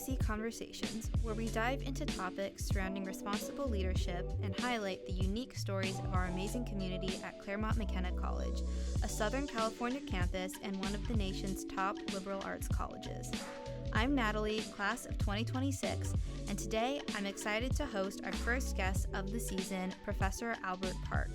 CMC Conversations, where we dive into topics surrounding responsible leadership and highlight the unique stories of our amazing community at Claremont McKenna College, a Southern California campus and one of the nation's top liberal arts colleges. I'm Natalie, class of 2026, and today I'm excited to host our first guest of the season, Professor Albert Park.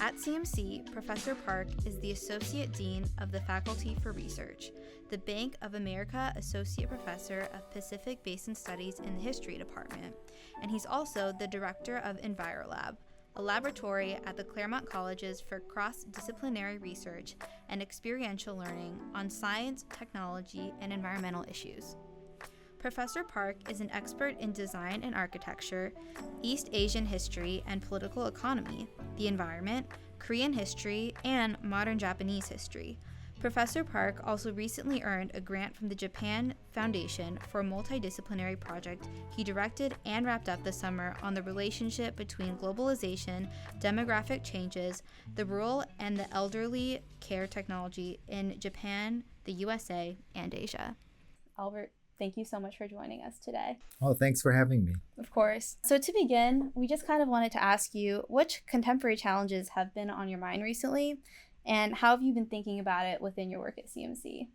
At CMC, Professor Park is the Associate Dean of the Faculty for Research, the Bank of America Associate Professor of Pacific Basin Studies in the History Department, and he's also the Director of EnviroLab, a laboratory at the Claremont Colleges for cross-disciplinary research and experiential learning on science, technology, and environmental issues. Professor Park is an expert in design and architecture, East Asian history and political economy, the environment, Korean history, and modern Japanese history. Professor Park also recently earned a grant from the Japan Foundation for a multidisciplinary project he directed and wrapped up this summer on the relationship between globalization, demographic changes, the rural and the elderly care technology in Japan, the U.S.A., and Asia. Albert, thank you so much for joining us today. Oh, thanks for having me. Of course. So to begin, we just kind of wanted to ask you, which contemporary challenges have been on your mind recently, and how have you been thinking about it within your work at CMC?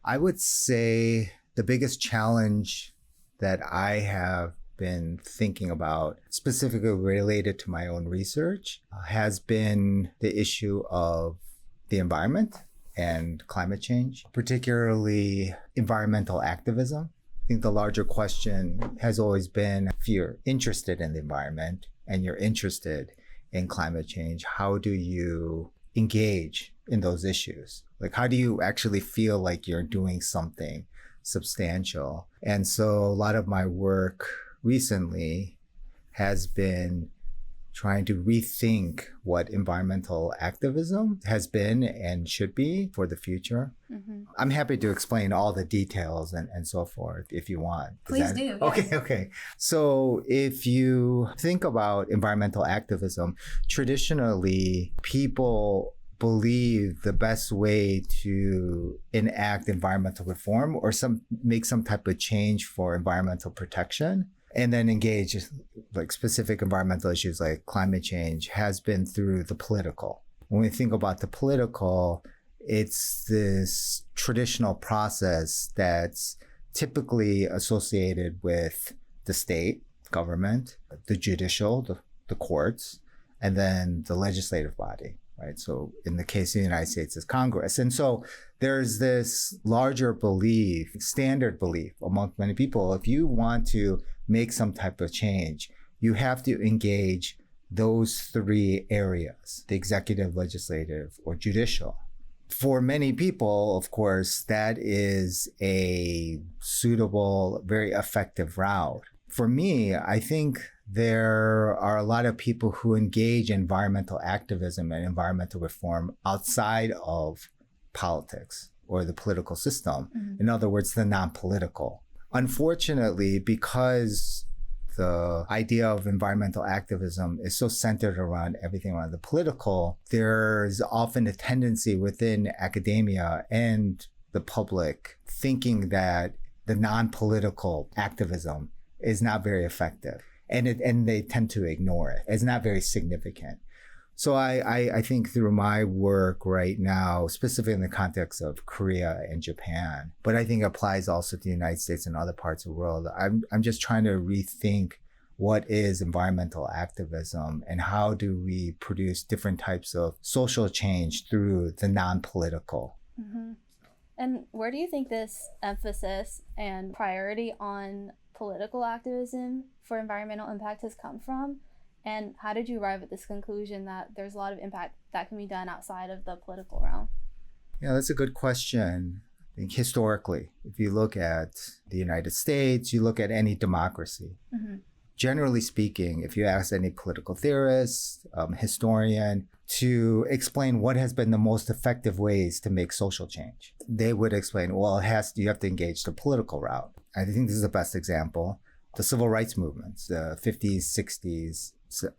I would say the biggest challenge that I have been thinking about, specifically related to my own research, has been the issue of the environment and climate change, particularly environmental activism. I think the larger question has always been, if you're interested in the environment and you're interested in climate change, how do you engage in those issues? Like, how do you actually feel like you're doing something substantial? And so a lot of my work recently has been trying to rethink what environmental activism has been and should be for the future. Mm-hmm. I'm happy to explain all the details and so forth if you want. Please do. Yes. Okay. So if you think about environmental activism, traditionally people believe the best way to enact environmental reform or make some type of change for environmental protection and then engage like specific environmental issues like climate change has been through the political. When we think about the political, it's this traditional process that's typically associated with the state government, the judicial, the courts, and then the legislative body, right? So in the case of the United States, it's Congress. And so there's this larger belief, standard belief among many people, if you want to make some type of change, you have to engage those three areas, the executive, legislative, or judicial. For many people, of course, that is a suitable, very effective route. For me, I think there are a lot of people who engage in environmental activism and environmental reform outside of politics or the political system. Mm-hmm. In other words, the non-political. Unfortunately, because the idea of environmental activism is so centered around everything around the political, there's often a tendency within academia and the public thinking that the non-political activism is not very effective. And they tend to ignore it. It's not very significant. So I think through my work right now, specifically in the context of Korea and Japan, but I think applies also to the United States and other parts of the world, I'm just trying to rethink what is environmental activism and how do we produce different types of social change through the non-political. Mm-hmm. And where do you think this emphasis and priority on political activism for environmental impact has come from? And how did you arrive at this conclusion that there's a lot of impact that can be done outside of the political realm? Yeah, that's a good question. I think historically, if you look at the United States, you look at any democracy. Mm-hmm. Generally speaking, if you ask any political theorist, historian, to explain what has been the most effective ways to make social change, they would explain, well, you have to engage the political route. I think this is the best example. The civil rights movements, the 50s, 60s,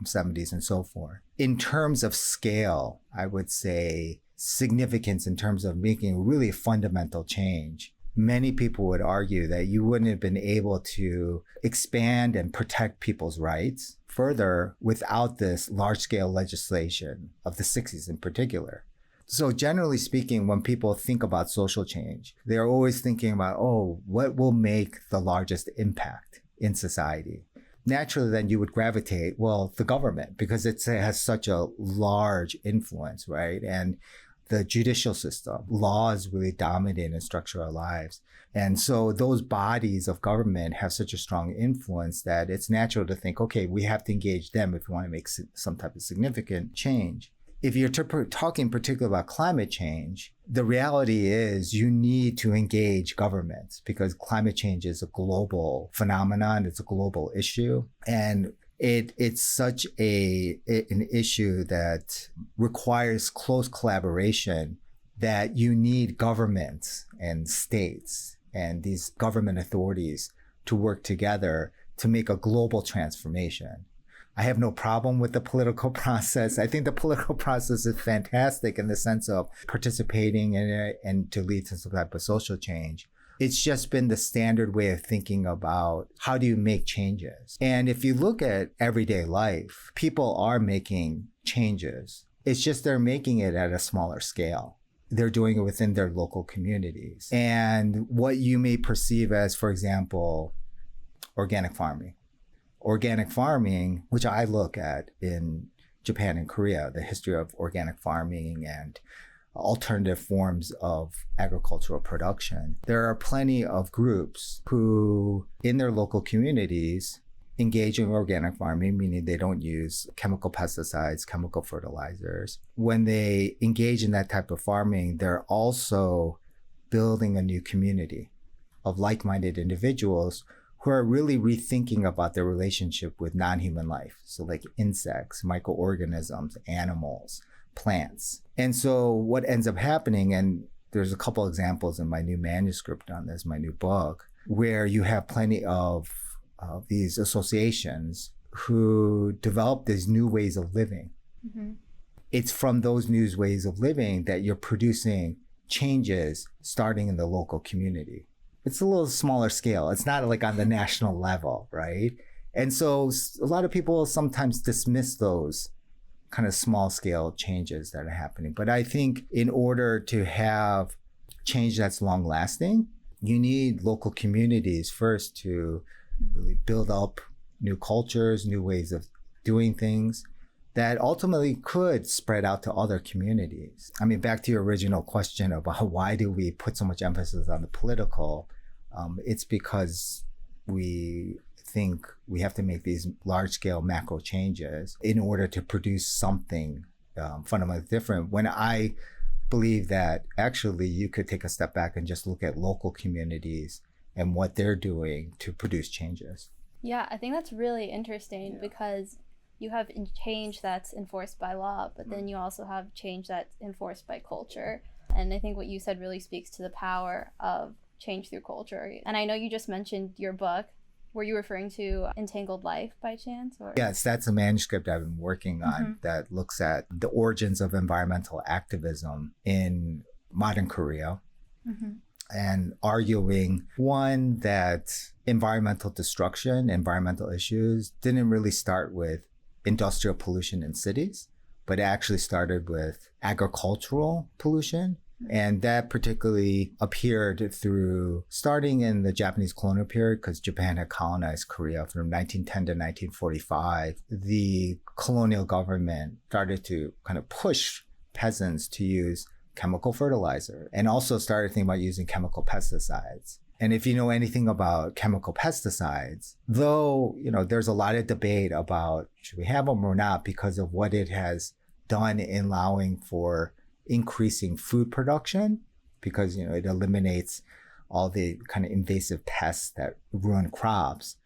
70s, and so forth. In terms of scale, I would say significance in terms of making really a fundamental change many people would argue that you wouldn't have been able to expand and protect people's rights further without this large-scale legislation of the 60s in particular. So generally speaking, when people think about social change, they're always thinking about, oh, what will make the largest impact in society? Naturally, then you would gravitate, well, the government, because it has such a large influence, right? And the judicial system, laws really dominate and structure our lives. And so those bodies of government have such a strong influence that it's natural to think, okay, we have to engage them if we want to make some type of significant change. If you're talking particularly about climate change, the reality is you need to engage governments because climate change is a global phenomenon. It's a global issue. And it's such an issue that requires close collaboration that you need governments and states and these government authorities to work together to make a global transformation. I have no problem with the political process. I think the political process is fantastic in the sense of participating in it and to lead to some type of social change. It's just been the standard way of thinking about how do you make changes. And if you look at everyday life, people are making changes. It's just they're making it at a smaller scale. They're doing it within their local communities. And what you may perceive as, for example, organic farming. Organic farming, which I look at in Japan and Korea, the history of organic farming and alternative forms of agricultural production. There are plenty of groups who, in their local communities, engage in organic farming, meaning they don't use chemical pesticides, chemical fertilizers. When they engage in that type of farming, they're also building a new community of like-minded individuals who are really rethinking about their relationship with non-human life. So like insects, microorganisms, animals, plants. And so what ends up happening, and there's a couple examples in my new manuscript on this, my new book, where you have plenty of these associations who develop these new ways of living. Mm-hmm. It's from those new ways of living that you're producing changes starting in the local community. It's a little smaller scale. It's not like on the national level, right? And so a lot of people sometimes dismiss those kind of small scale changes that are happening. But I think in order to have change that's long lasting, you need local communities first to really build up new cultures, new ways of doing things that ultimately could spread out to other communities. I mean, back to your original question about why do we put so much emphasis on the political, it's because we think we have to make these large-scale macro changes in order to produce something fundamentally different. When I believe that actually you could take a step back and just look at local communities and what they're doing to produce changes. Yeah, I think that's really interesting because you have change that's enforced by law, but then you also have change that's enforced by culture. And I think what you said really speaks to the power of change through culture. And I know you just mentioned your book. Were you referring to Entangled Life by chance? Or? Yes, that's a manuscript I've been working on that looks at the origins of environmental activism in modern Korea. And arguing, one, that environmental destruction, environmental issues didn't really start with industrial pollution in cities, but it actually started with agricultural pollution. And that particularly appeared through starting in the Japanese colonial period, because Japan had colonized Korea from 1910 to 1945. The colonial government started to kind of push peasants to use chemical fertilizer and also started thinking about using chemical pesticides. And if you know anything about chemical pesticides, though, you know, there's a lot of debate about should we have them or not because of what it has done in allowing for increasing food production, because, you know, it eliminates all the kind of invasive pests that ruin crops.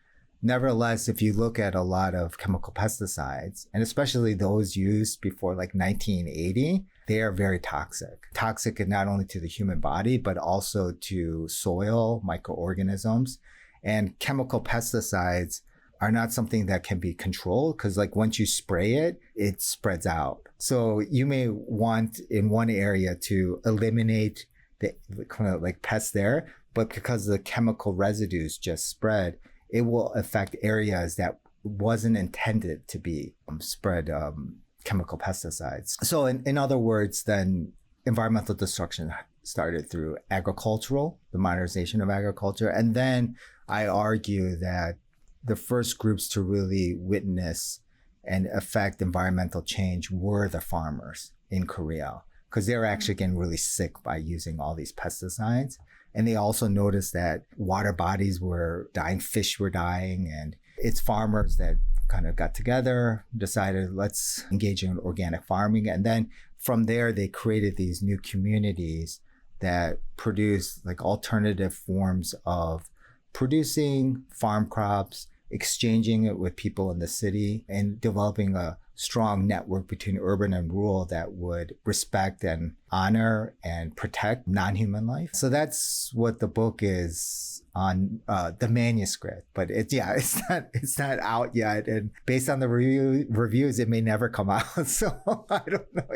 Nevertheless, if you look at a lot of chemical pesticides, and especially those used before like 1980, they are very toxic. Toxic not only to the human body, but also to soil, microorganisms. And chemical pesticides are not something that can be controlled because like once you spray it, it spreads out. So you may want in one area to eliminate the kind of like pests there, but because the chemical residues just spread, it will affect areas that wasn't intended to be spread chemical pesticides. So in other words, then environmental destruction started through the modernization of agriculture. And then I argue that the first groups to really witness and affect environmental change were the farmers in Korea, because they were actually getting really sick by using all these pesticides. And they also noticed that water bodies were dying, fish were dying, and it's farmers that kind of got together, decided let's engage in organic farming. And then from there, they created these new communities that produce like alternative forms of producing farm crops, exchanging it with people in the city, and developing a strong network between urban and rural that would respect and honor and protect non-human life. So that's what the book is on, the manuscript, but it's not out yet, and based on the reviews it may never come out. So I don't know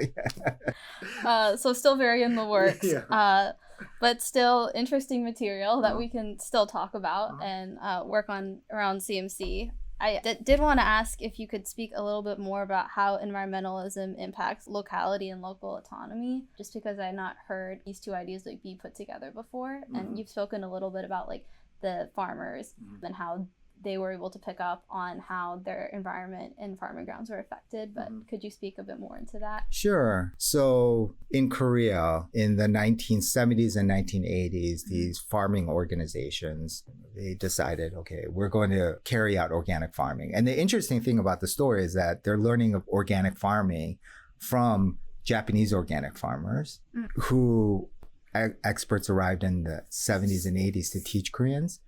yet. So still very in the works. Yeah. But still interesting material that we can still talk about and work on around CMC. I did want to ask if you could speak a little bit more about how environmentalism impacts locality and local autonomy, just because I had not heard these two ideas like be put together before. And you've spoken a little bit about like the farmers and how they were able to pick up on how their environment and farming grounds were affected, but could you speak a bit more into that? Sure. So in Korea, in the 1970s and 1980s, these farming organizations, they decided, okay, we're going to carry out organic farming. And the interesting thing about the story is that they're learning of organic farming from Japanese organic farmers who experts arrived in the 70s and 80s to teach Koreans.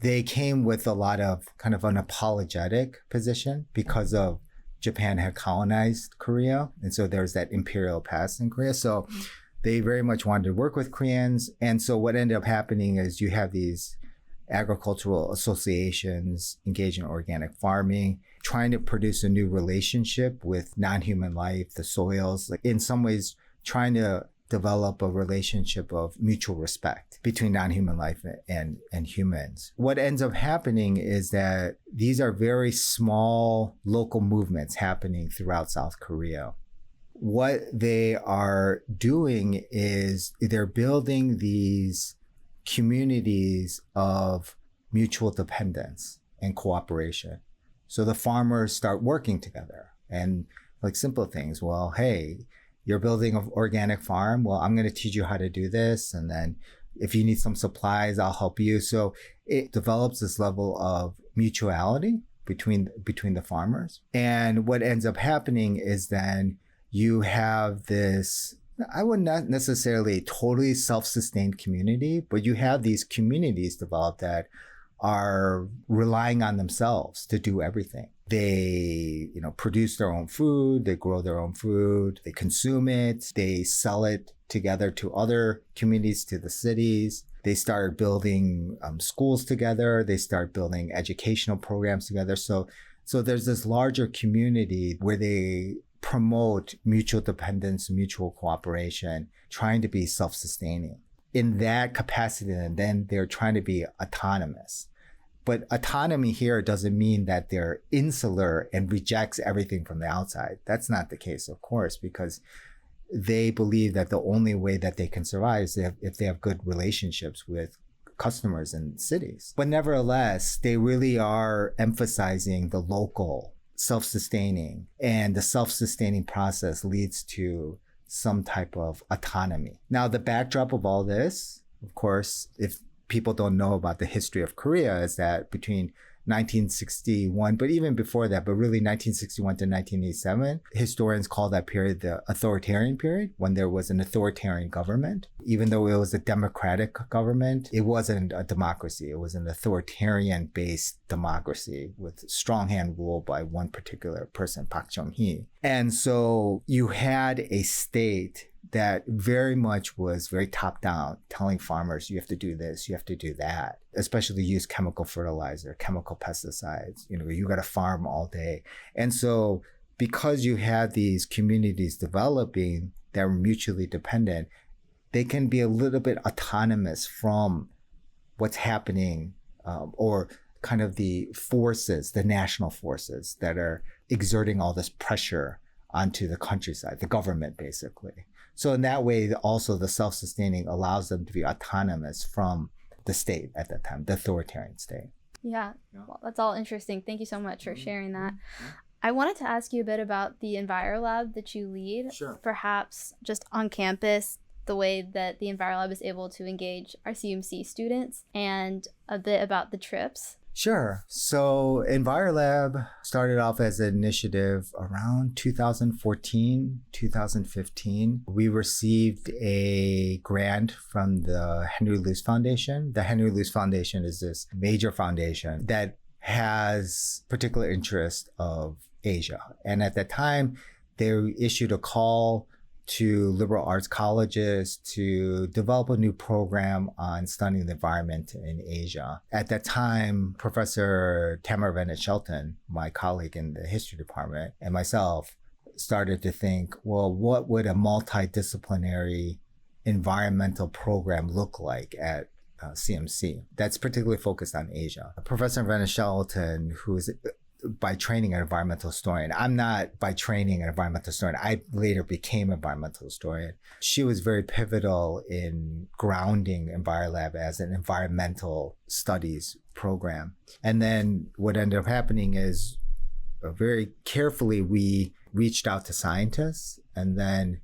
They came with a lot of kind of an apologetic position because of Japan had colonized Korea. And so there's that imperial past in Korea. So they very much wanted to work with Koreans. And so what ended up happening is you have these agricultural associations engaged in organic farming, trying to produce a new relationship with non-human life, the soils, like in some ways trying to develop a relationship of mutual respect between non-human life and humans. What ends up happening is that these are very small local movements happening throughout South Korea. What they are doing is they're building these communities of mutual dependence and cooperation. So the farmers start working together and like simple things. Well, hey, you're building an organic farm. Well, I'm going to teach you how to do this. And then if you need some supplies, I'll help you. So it develops this level of mutuality between the farmers. And what ends up happening is then you have this, I would not necessarily totally self-sustained community, but you have these communities developed that are relying on themselves to do everything. They, produce their own food, they grow their own food, they consume it, they sell it together to other communities, to the cities. They start building schools together. They start building educational programs together. So there's this larger community where they promote mutual dependence, mutual cooperation, trying to be self-sustaining. In that capacity, and then they're trying to be autonomous. But autonomy here doesn't mean that they're insular and rejects everything from the outside. That's not the case, of course, because they believe that the only way that they can survive is if they have good relationships with customers in cities. But nevertheless, they really are emphasizing the local self-sustaining, and the self-sustaining process leads to some type of autonomy. Now, the backdrop of all this, of course, if people don't know about the history of Korea, is that between 1961, but even before that, but really 1961 to 1987, historians call that period the authoritarian period, when there was an authoritarian government. Even though it was a democratic government, it wasn't a democracy. It was an authoritarian-based democracy with strong hand rule by one particular person, Park Chung-hee. And so you had a state that very much was very top down, telling farmers, you have to do this, you have to do that, especially use chemical fertilizer, chemical pesticides, you got to farm all day. And so because you had these communities developing that were mutually dependent, they can be a little bit autonomous from what's happening, or kind of the forces, the national forces that are exerting all this pressure onto the countryside, the government basically. So in that way, also the self-sustaining allows them to be autonomous from the state at that time, the authoritarian state. Yeah, well, that's all interesting. Thank you so much for sharing that. I wanted to ask you a bit about the EnviroLab that you lead. Sure. Perhaps just on campus, the way that the EnviroLab is able to engage our CMC students, and a bit about the trips. Sure. So EnviroLab started off as an initiative around 2014, 2015. We received a grant from the Henry Luce Foundation. The Henry Luce Foundation is this major foundation that has particular interest of Asia. And at that time, they issued a call to liberal arts colleges to develop a new program on studying the environment in Asia. At that time, Professor Tamara Bennett-Shelton, my colleague in the history department, and myself started to think, well, what would a multidisciplinary environmental program look like at CMC? That's particularly focused on Asia. Professor Bennett-Shelton, who is by training an environmental historian. I'm not by training an environmental historian. I later became an environmental historian. She was very pivotal in grounding EnviroLab as an environmental studies program. And then what ended up happening is very carefully we reached out to scientists, and then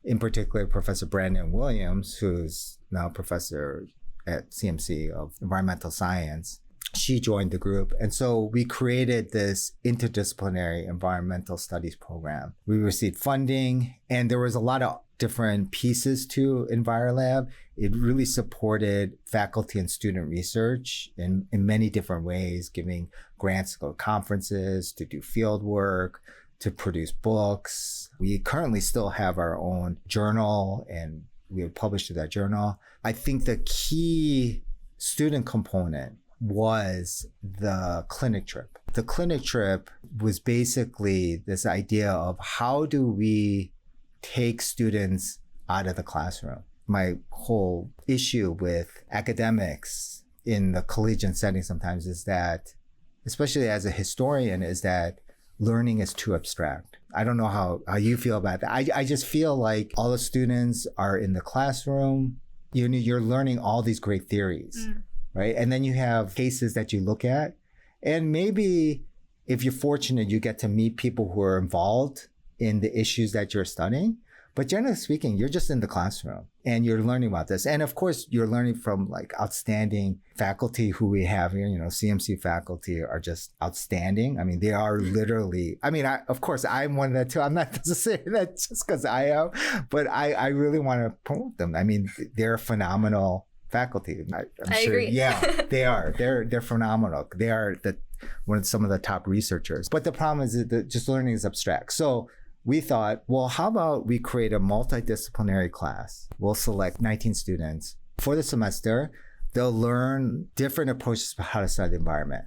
in particular Professor Brandon Williams, who's now professor at CMC of environmental science. She joined the group. And so we created this interdisciplinary environmental studies program. We received funding, and there was a lot of different pieces to EnviroLab. It really supported faculty and student research in many different ways, giving grants to go to conferences, to do field work, to produce books. We currently still have our own journal, and we have published to that journal. I think the key student component was the clinic trip. The clinic trip was basically this idea of how do we take students out of the classroom. My whole issue with academics in the collegiate setting sometimes is that, especially as a historian, is that learning is too abstract. I don't know how you feel about that. I just feel like all the students are in the classroom. You're learning all these great theories. Right? And then you have cases that you look at, and maybe if you're fortunate, you get to meet people who are involved in the issues that you're studying. But generally speaking, you're just in the classroom and you're learning about this. And of course, you're learning from like outstanding faculty who we have here. CMC faculty are just outstanding. I mean, they are literally, of course, I'm one of that too. I'm not to say that just because I am, but I really want to promote them. I mean, they're phenomenal faculty. I'm I sure, agree. Yeah, they are. They're phenomenal. They are some of the top researchers. But the problem is that just learning is abstract. So we thought, well, how about we create a multidisciplinary class? We'll select 19 students for the semester. They'll learn different approaches to how to study the environment: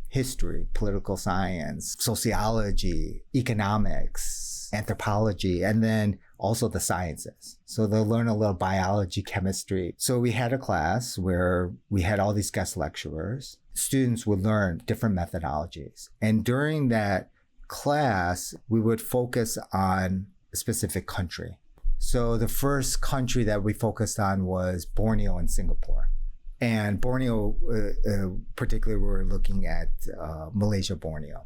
history, political science, sociology, economics, anthropology, and then also the sciences. So they'll learn a little biology, chemistry. So we had a class where we had all these guest lecturers. Students would learn different methodologies. And during that class, we would focus on a specific country. So the first country that we focused on was Borneo and Singapore. And Borneo, particularly, we were looking at Malaysia, Borneo.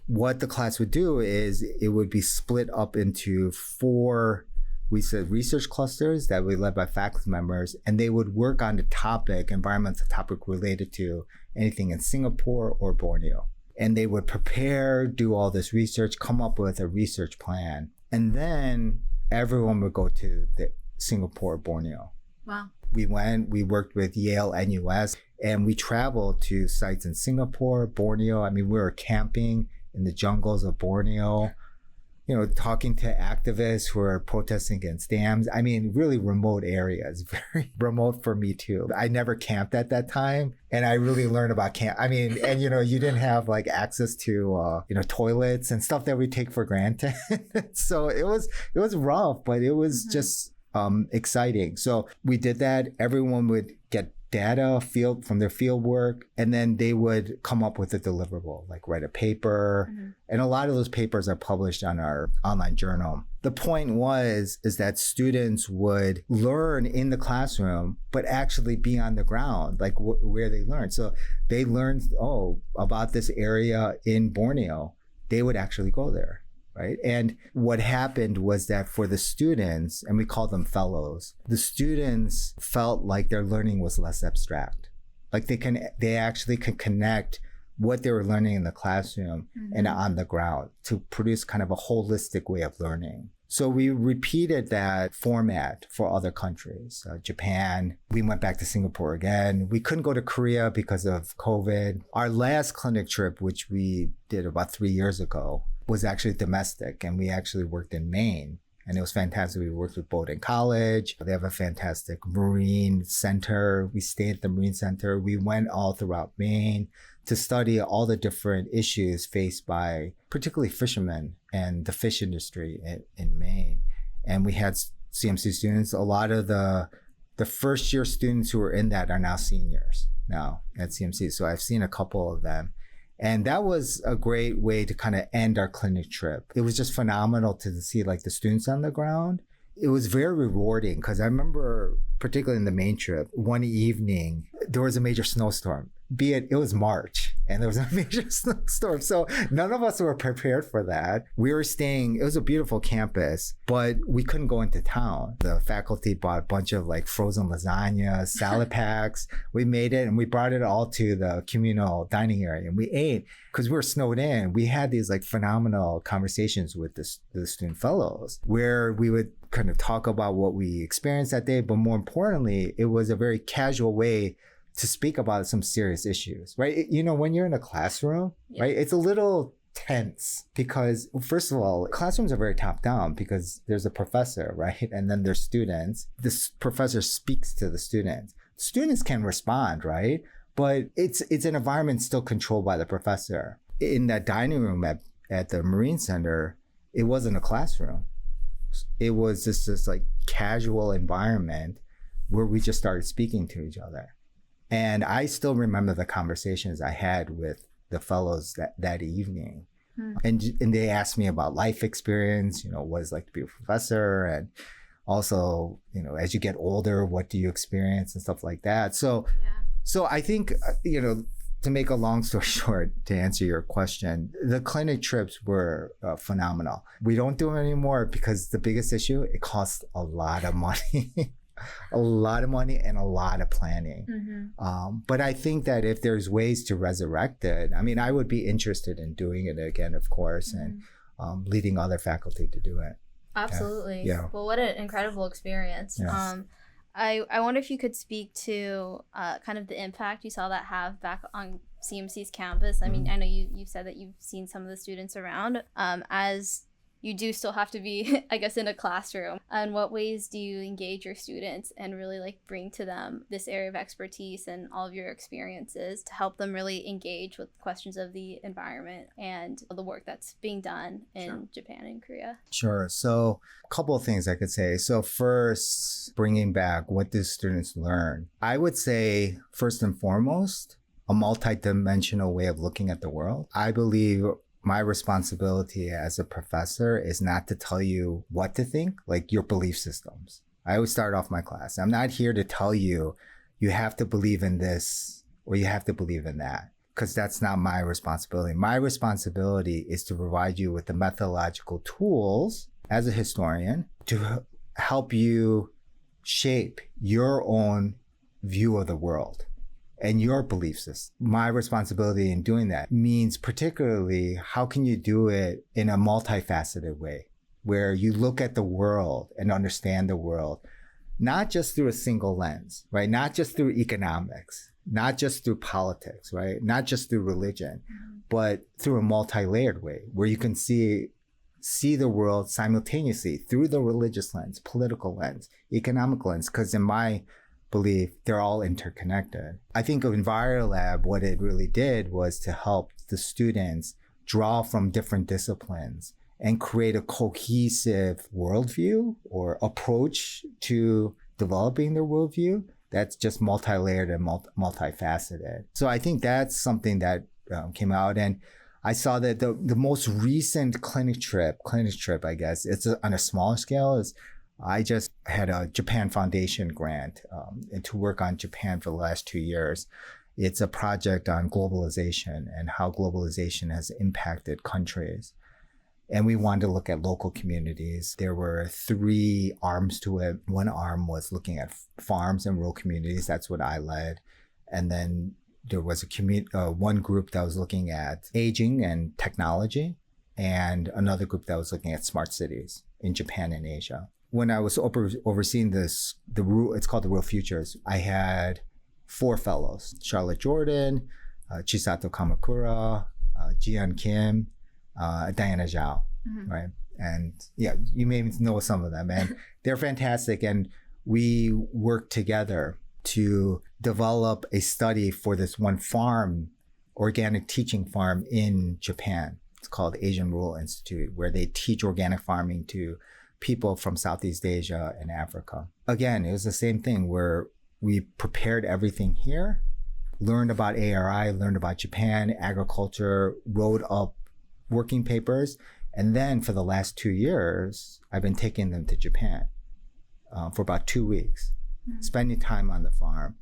What the class would do is it would be split up into 4, we said, research clusters that would be led by faculty members, and they would work on the topic, environmental topic related to anything in Singapore or Borneo. And they would prepare, do all this research, come up with a research plan, and then everyone would go to the Singapore, Borneo. Wow. We worked with Yale and U.S., and we traveled to sites in Singapore, Borneo. I mean, we were camping in the jungles of Borneo, talking to activists who are protesting against dams. I mean, really remote areas, very remote for me too. I never camped at that time, and I really learned about camp. I mean, and you didn't have like access to toilets and stuff that we take for granted. So it was rough, but it was just exciting. So we did that. Everyone would get data from their field work, and then they would come up with a deliverable, like write a paper. And a lot of those papers are published on our online journal. The point is that students would learn in the classroom, but actually be on the ground, like where they learned. So they learned, about this area in Borneo. They would actually go there. Right. And what happened was that for the students, and we call them fellows, the students felt like their learning was less abstract. Like they actually could connect what they were learning in the classroom and on the ground to produce kind of a holistic way of learning. So we repeated that format for other countries. Japan, we went back to Singapore again. We couldn't go to Korea because of COVID. Our last clinic trip, which we did about 3 years ago, was actually domestic, and we actually worked in Maine, and it was fantastic. We worked with Bowdoin College. They have a fantastic marine center. We stayed at the marine center. We went all throughout Maine to study all the different issues faced by particularly fishermen and the fish industry in Maine. And we had CMC students. A lot of the first year students who were in that are now seniors now at CMC. So I've seen a couple of them. And that was a great way to kind of end our clinic trip. It was just phenomenal to see like the students on the ground. It was very rewarding because I remember, particularly in the main trip, one evening, there was a major snowstorm. It was March and there was a major snowstorm. So none of us were prepared for that. We were it was a beautiful campus, but we couldn't go into town. The faculty bought a bunch of like frozen lasagna, salad packs. We made it and we brought it all to the communal dining area and we ate because we were snowed in. We had these like phenomenal conversations with the student fellows where we would kind of talk about what we experienced that day. But more importantly, it was a very casual way to speak about some serious issues, right? When you're in a classroom, right, it's a little tense because, first of all, classrooms are very top down because there's a professor, right? And then there's students. This professor speaks to the students. Students can respond, right? But it's an environment still controlled by the professor. In that dining room at the Marine Center, it wasn't a classroom. It was just this like casual environment where we just started speaking to each other. And I still remember the conversations I had with the fellows that evening. And they asked me about life experience, what it's like to be a professor. And also, as you get older, what do you experience and stuff like that. So I think, to make a long story short, to answer your question, the clinic trips were phenomenal. We don't do them anymore because the biggest issue, it costs a lot of money. A lot of money and a lot of planning. But I think that if there's ways to resurrect it, I would be interested in doing it again, of course, and leading other faculty to do it. Absolutely. Yeah. Well, what an incredible experience. Yes. I wonder if you could speak to kind of the impact you saw that have back on CMC's campus. I know you said that you've seen some of the students around as you do still have to be, I guess, in a classroom. In what ways do you engage your students and really like bring to them this area of expertise and all of your experiences to help them really engage with questions of the environment and the work that's being done in Japan and Korea? Sure. So a couple of things I could say. So first, bringing back what do students learn? I would say first and foremost, a multi-dimensional way of looking at the world. I believe my responsibility as a professor is not to tell you what to think, like your belief systems. I always start off my class. I'm not here to tell you, you have to believe in this or you have to believe in that, because that's not my responsibility. My responsibility is to provide you with the methodological tools as a historian to help you shape your own view of the world and your belief system. My responsibility in doing that means particularly how can you do it in a multifaceted way where you look at the world and understand the world, not just through a single lens, right? Not just through economics, not just through politics, right? Not just through religion, but through a multi-layered way where you can see the world simultaneously through the religious lens, political lens, economic lens, because in my belief, they're all interconnected. I think of EnviroLab, what it really did was to help the students draw from different disciplines and create a cohesive worldview or approach to developing their worldview that's just multi-layered and multifaceted. So I think that's something that came out. And I saw that the most recent clinic trip, I guess, it's on a smaller scale, is I just had a Japan Foundation grant and to work on Japan for the last 2 years. It's a project on globalization and how globalization has impacted countries. And we wanted to look at local communities. There were 3 arms to it. One arm was looking at farms and rural communities. That's what I led. And then there was one group that was looking at aging and technology, and another group that was looking at smart cities in Japan and Asia. When I was overseeing it's called the Real Futures, I had 4 fellows: Charlotte Jordan, Chisato Kamakura, Jian Kim, Diana Zhao, right? And yeah, you may know some of them, and they're fantastic. And we worked together to develop a study for this one farm, organic teaching farm in Japan. It's called Asian Rural Institute, where they teach organic farming to people from Southeast Asia and Africa. Again, it was the same thing where we prepared everything here, learned about ARI, learned about Japan, agriculture, wrote up working papers. And then for the last 2 years, I've been taking them to Japan for about 2 weeks, spending time on the farm.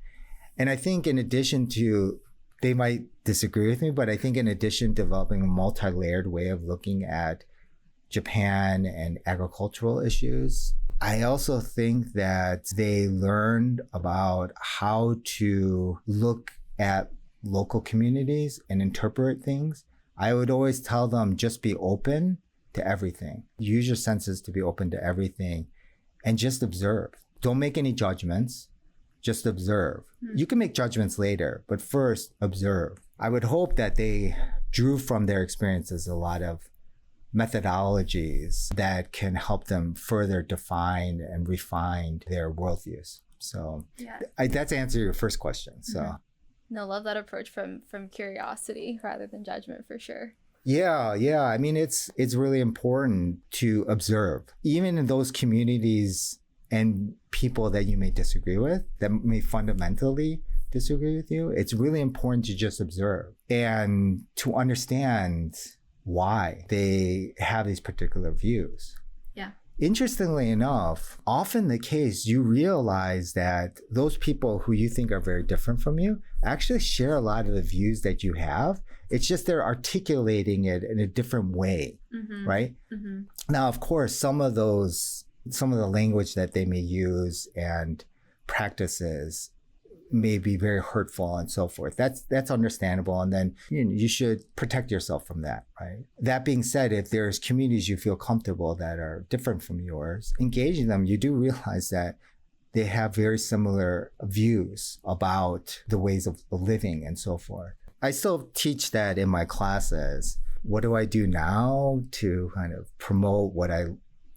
And I think in addition to, they might disagree with me, but I think in addition to developing a multi-layered way of looking at Japan and agricultural issues, I also think that they learned about how to look at local communities and interpret things. I would always tell them, just be open to everything. Use your senses to be open to everything and just observe. Don't make any judgments, just observe. You can make judgments later, but first observe. I would hope that they drew from their experiences a lot of methodologies that can help them further define and refine their worldviews. So that's to answer your first question. So. No, love that approach from curiosity rather than judgment, for sure. Yeah. I mean, it's really important to observe, even in those communities and people that you may disagree with, that may fundamentally disagree with you. It's really important to just observe and to understand why they have these particular views. Yeah. Interestingly enough, often the case, you realize that those people who you think are very different from you actually share a lot of the views that you have. It's just they're articulating it in a different way, right? Now, of course, some of the language that they may use and practices may be very hurtful and so forth. That's understandable. And then you should protect yourself from that, right? That being said, if there's communities you feel comfortable that are different from yours, engaging them, you do realize that they have very similar views about the ways of living and so forth. I still teach that in my classes. What do I do now to kind of promote what I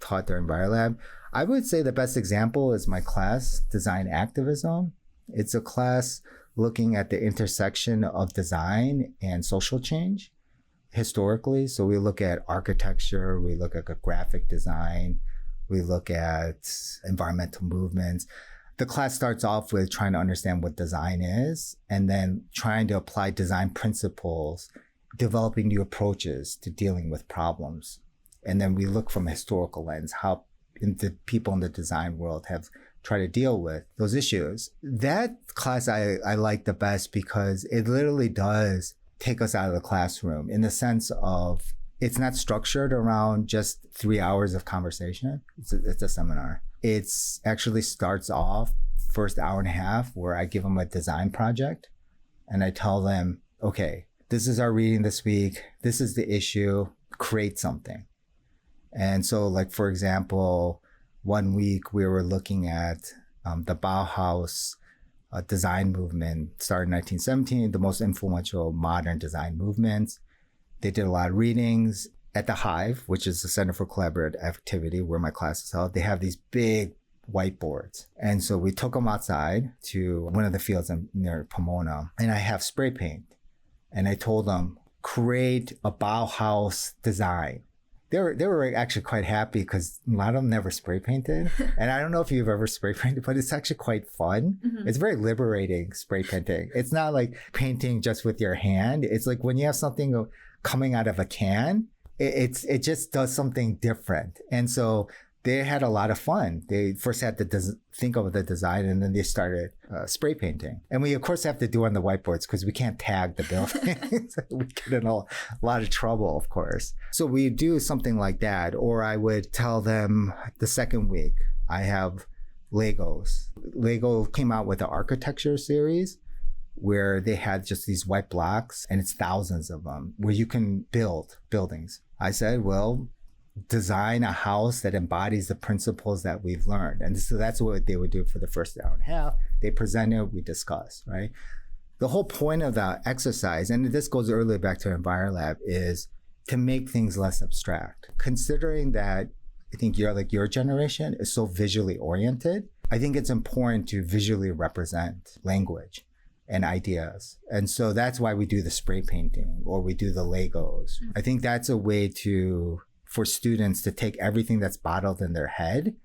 taught during EnviroLab? I would say the best example is my class, Design Activism. It's a class looking at the intersection of design and social change historically. So we look at architecture, we look at graphic design, we look at environmental movements. The class starts off with trying to understand what design is, and then trying to apply design principles, developing new approaches to dealing with problems. And then we look from a historical lens, how the people in the design world have tried to deal with those issues. That class I like the best because it literally does take us out of the classroom in the sense of it's not structured around just 3 hours of conversation. It's a seminar. It's actually starts off first hour and a half where I give them a design project and I tell them, okay, this is our reading this week. This is the issue. Create something. And so, like, for example, 1 week we were looking at the Bauhaus design movement, started in 1917, the most influential modern design movements. They did a lot of readings at the Hive, which is the Center for Collaborative Activity where my class is held. They have these big whiteboards. And so we took them outside to one of the fields near Pomona, and I have spray paint. And I told them, create a Bauhaus design. They were actually quite happy because a lot of them never spray painted. And I don't know if you've ever spray painted, but it's actually quite fun. It's very liberating, spray painting. It's not like painting just with your hand. It's like when you have something coming out of a can, it just does something different. And so they had a lot of fun. They first had to think of the design, and then they started spray painting. And we, of course, have to do on the whiteboards because we can't tag the buildings. We get in a lot of trouble, of course. So we do something like that. Or I would tell them the second week, I have Legos. Lego came out with the architecture series where they had just these white blocks, and it's thousands of them, where you can build buildings. I said, well, design a house that embodies the principles that we've learned. And so that's what they would do for the first hour and a half. They presented, we discussed, right? The whole point of that exercise, and this goes earlier back to EnviroLab, is to make things less abstract. Considering that I think your generation is so visually oriented, I think it's important to visually represent language and ideas. And so that's why we do the spray painting or we do the Legos. I think that's a way for students to take everything that's bottled in their head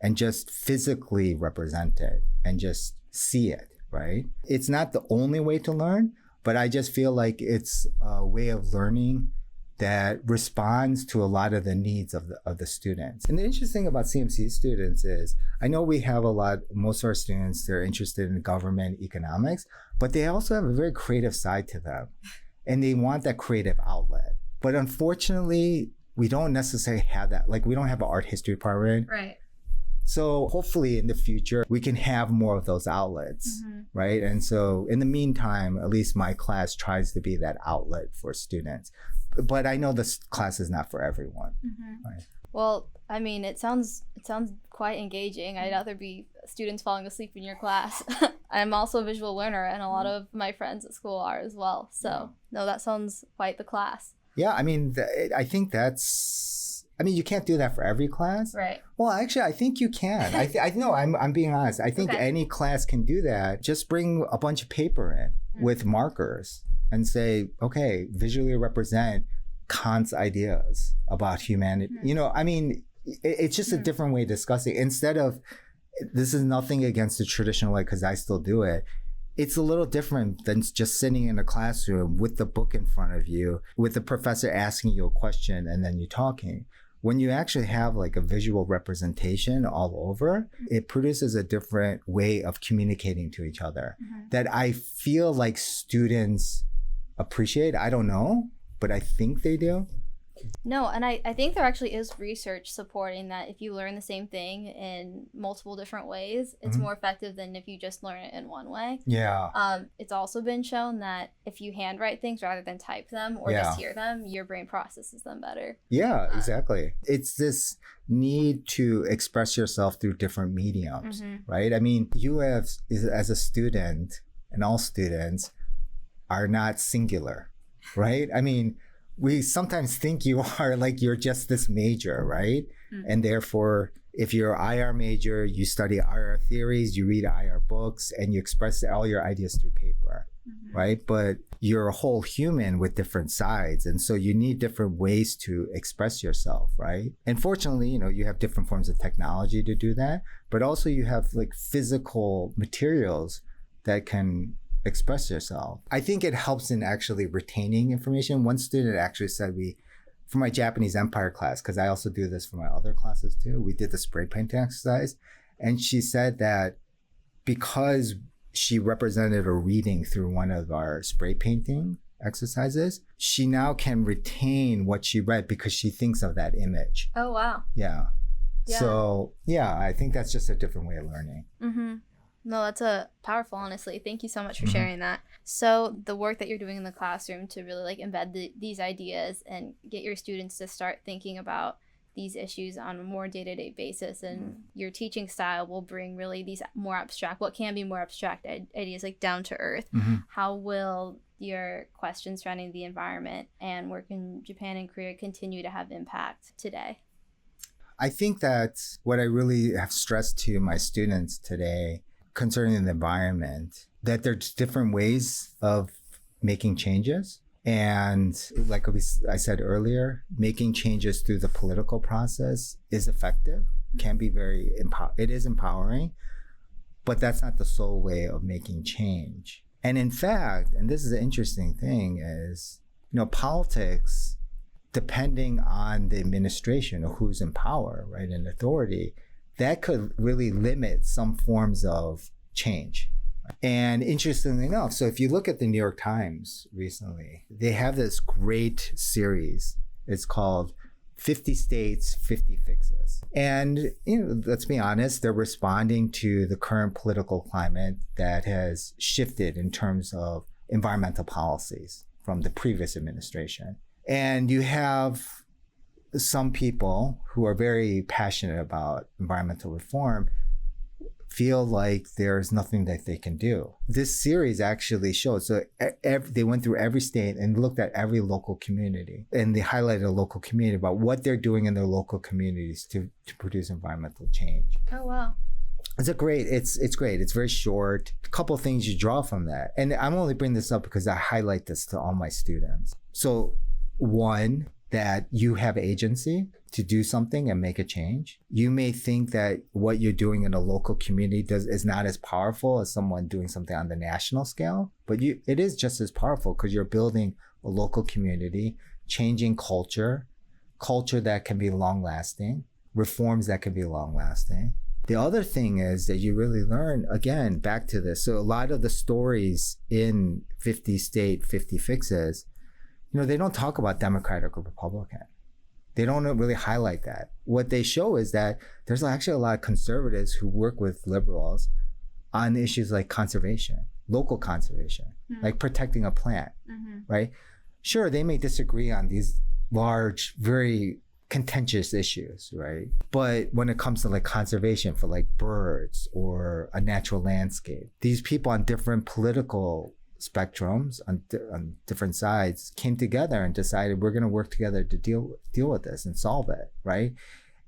and just physically represent it and just see it, right? It's not the only way to learn, but I just feel like it's a way of learning that responds to a lot of the needs of the students. And the interesting about CMC students is, I know we have most of our students, they're interested in government economics, but they also have a very creative side to them. And they want that creative outlet. But unfortunately, we don't necessarily have that. Like, we don't have an art history department. Right. So hopefully in the future, we can have more of those outlets, right? And so in the meantime, at least my class tries to be that outlet for students. But I know this class is not for everyone. Right? Well, I mean, it sounds quite engaging. I doubt there'd be students falling asleep in your class. I'm also a visual learner, and a lot of my friends at school are as well. So, no, that sounds quite the class. Yeah, I mean, I think you can't do that for every class. Right. Well, actually, I think you can. I know, I'm being honest. I think any class can do that. Just bring a bunch of paper in with markers and say, okay, visually represent Kant's ideas about humanity. It's just a different way of discussing. Instead of, this is nothing against the traditional way, because I still do it. It's a little different than just sitting in a classroom with the book in front of you, with the professor asking you a question and then you talking. When you actually have like a visual representation all over, it produces a different way of communicating to each other that I feel like students appreciate. I don't know, but I think they do. No, and I think there actually is research supporting that if you learn the same thing in multiple different ways, it's more effective than if you just learn it in one way. Yeah. It's also been shown that if you handwrite things rather than type them or just hear them, your brain processes them better. Yeah, exactly. It's this need to express yourself through different mediums, right? I mean, you have, as a student, and all students are not singular, right? I mean, we sometimes think you are like you're just this major, right? And therefore, if you're an IR major, you study IR theories, you read IR books, and you express all your ideas through paper, right? But you're a whole human with different sides. And so you need different ways to express yourself, right? And fortunately, you have different forms of technology to do that, but also you have like physical materials that can express yourself. I think it helps in actually retaining information. One student actually said for my Japanese Empire class, because I also do this for my other classes too, we did the spray painting exercise. And she said that because she represented a reading through one of our spray painting exercises, she now can retain what she read because she thinks of that image. Oh, wow. Yeah. So, I think that's just a different way of learning. No, that's powerful, honestly. Thank you so much for sharing that. So the work that you're doing in the classroom to really like embed these ideas and get your students to start thinking about these issues on a more day-to-day basis, and your teaching style will bring really these more abstract, what can be more abstract ideas, like down to earth. How will your questions surrounding the environment and work in Japan and Korea continue to have impact today? I think that what I really have stressed to my students today concerning the environment, that there's different ways of making changes. And like I said earlier, making changes through the political process is effective, can be it is empowering, but that's not the sole way of making change. And in fact, and this is an interesting thing, is, politics, depending on the administration or who's in power, right, and authority, that could really limit some forms of change. And interestingly enough, so if you look at the New York Times recently, they have this great series. It's called 50 States, 50 Fixes. And, let's be honest, they're responding to the current political climate that has shifted in terms of environmental policies from the previous administration. And you have some people who are very passionate about environmental reform feel like there's nothing that they can do. This series actually shows, so they went through every state and looked at every local community, and they highlighted a local community about what they're doing in their local communities to produce environmental change. Oh, wow. It's great. It's very short. A couple of things you draw from that. And I'm only bringing this up because I highlight this to all my students. So one, that you have agency to do something and make a change. You may think that what you're doing in a local community is not as powerful as someone doing something on the national scale, but it is just as powerful because you're building a local community, changing culture that can be long-lasting, reforms that can be long-lasting. The other thing is that you really learn, again, back to this. So a lot of the stories in 50 State, 50 Fixes, they don't talk about Democratic or Republican. They don't really highlight that. What they show is that there's actually a lot of conservatives who work with liberals on issues like conservation, local conservation, like protecting a plant, right? Sure, they may disagree on these large, very contentious issues, right? But when it comes to like conservation for like birds or a natural landscape, these people on different political spectrums on different sides came together and decided we're going to work together to deal with this and solve it, right?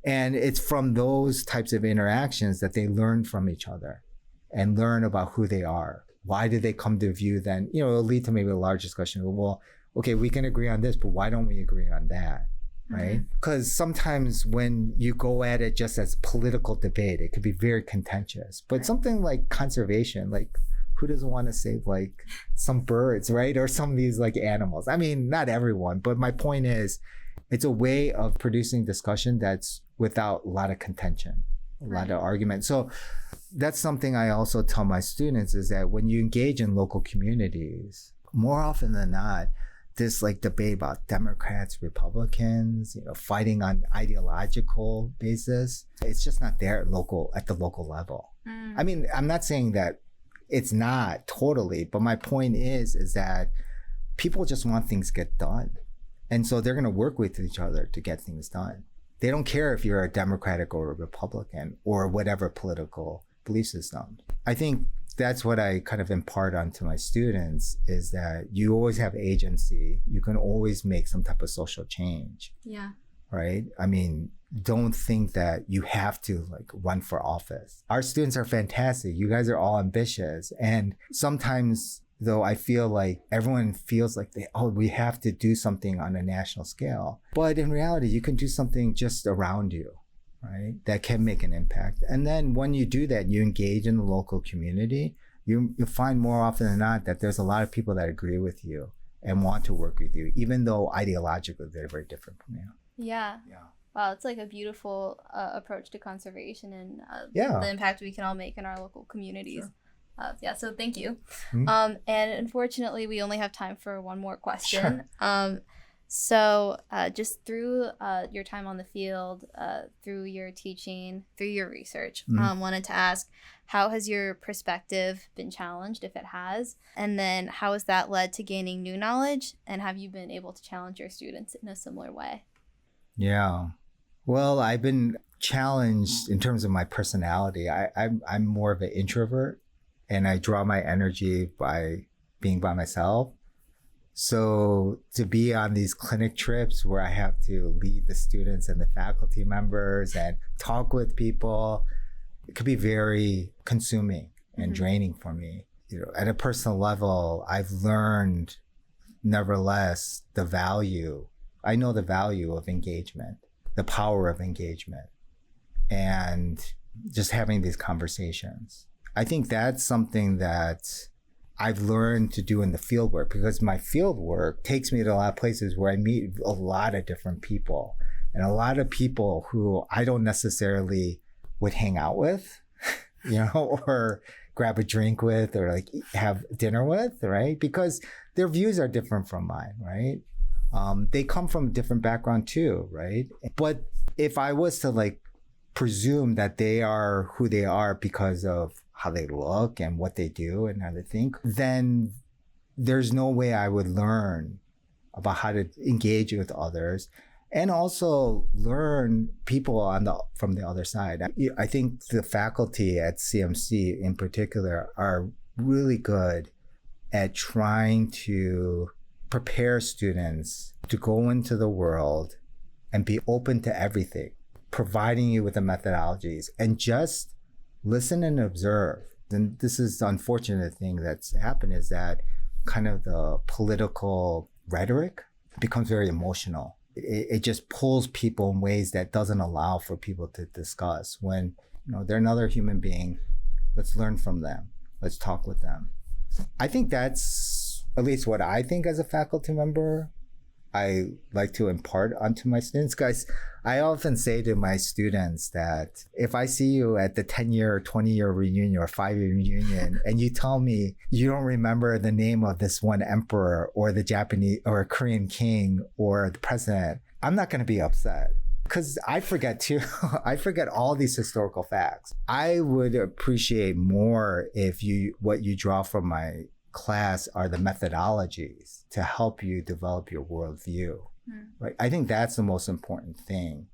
And it's from those types of interactions that they learn from each other and learn about who they are. Why did they come to view then? It'll lead to maybe a large discussion. Well, okay, we can agree on this, but why don't we agree on that? Right? Because sometimes when you go at it just as political debate, it could be very contentious. But something like conservation, like who doesn't want to save like some birds, right? Or some of these like animals. I mean, not everyone, but my point is it's a way of producing discussion that's without a lot of contention, a lot of argument. So that's something I also tell my students is that when you engage in local communities, more often than not, this like debate about Democrats, Republicans, fighting on ideological basis, it's just not there at the local level. I mean, I'm not saying that it's not totally, but my point is that people just want things get done. And so they're going to work with each other to get things done. They don't care if you're a Democratic or a Republican or whatever political belief system. I think that's what I kind of impart onto my students is that you always have agency. You can always make some type of social change. Yeah. Right? I mean, don't think that you have to like run for office. Our students are fantastic. You guys are all ambitious. And sometimes though, I feel like everyone feels like we have to do something on a national scale. But in reality, you can do something just around you, right? That can make an impact. And then when you do that, you engage in the local community, you find more often than not that there's a lot of people that agree with you and want to work with you, even though ideologically they're very different from you. Yeah. Wow, it's like a beautiful approach to conservation and the impact we can all make in our local communities. Sure. So thank you. And unfortunately, we only have time for one more question. Sure. So just through your time on the field, through your teaching, through your research, wanted to ask, how has your perspective been challenged, if it has? And then how has that led to gaining new knowledge? And have you been able to challenge your students in a similar way? Yeah. Well, I've been challenged in terms of my personality. I'm more of an introvert, and I draw my energy by being by myself. So to be on these clinic trips where I have to lead the students and the faculty members and talk with people, it could be very consuming and draining for me. At a personal level, I've learned nevertheless, I know the value of engagement, the power of engagement, and just having these conversations. I think that's something that I've learned to do in the field work, because my field work takes me to a lot of places where I meet a lot of different people, and a lot of people who I don't necessarily would hang out with, or grab a drink with, or like have dinner with, right? Because their views are different from mine, right? They come from a different background too, right? But if I was to like presume that they are who they are because of how they look and what they do and how they think, then there's no way I would learn about how to engage with others and also learn people from the other side. I think the faculty at CMC in particular are really good at trying to prepare students to go into the world and be open to everything, providing you with the methodologies, and just listen and observe. And this is the unfortunate thing that's happened, is that kind of the political rhetoric becomes very emotional. It just pulls people in ways that doesn't allow for people to discuss. When they're another human being, let's learn from them. Let's talk with them. I think that's at least what I think as a faculty member I like to impart onto my students. Guys, I often say to my students that if I see you at the 10-year or 20-year reunion or 5-year reunion and you tell me you don't remember the name of this one emperor or the Japanese or Korean king or the president, I'm not going to be upset, because I forget too. I forget all these historical facts. I would appreciate more if what you draw from my class are the methodologies to help you develop your worldview. Right? I think that's the most important thing.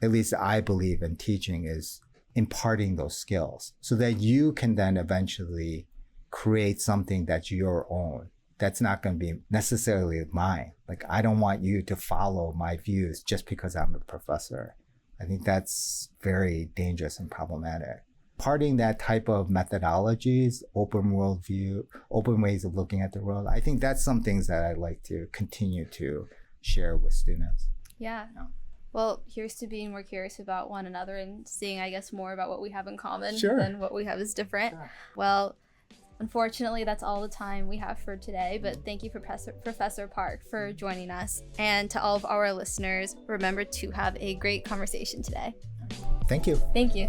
At least I believe in teaching, is imparting those skills so that you can then eventually create something that's your own. That's not going to be necessarily mine. Like, I don't want you to follow my views just because I'm a professor. I think that's very dangerous and problematic. Imparting that type of methodologies, open worldview, open ways of looking at the world, I think that's some things that I'd like to continue to share with students. Yeah. Well, here's to being more curious about one another and seeing, I guess, more about what we have in common than what we have is different. Sure. Well, unfortunately, that's all the time we have for today, but thank you, Professor Park, for joining us. And to all of our listeners, remember to have a great conversation today. Thank you. Thank you.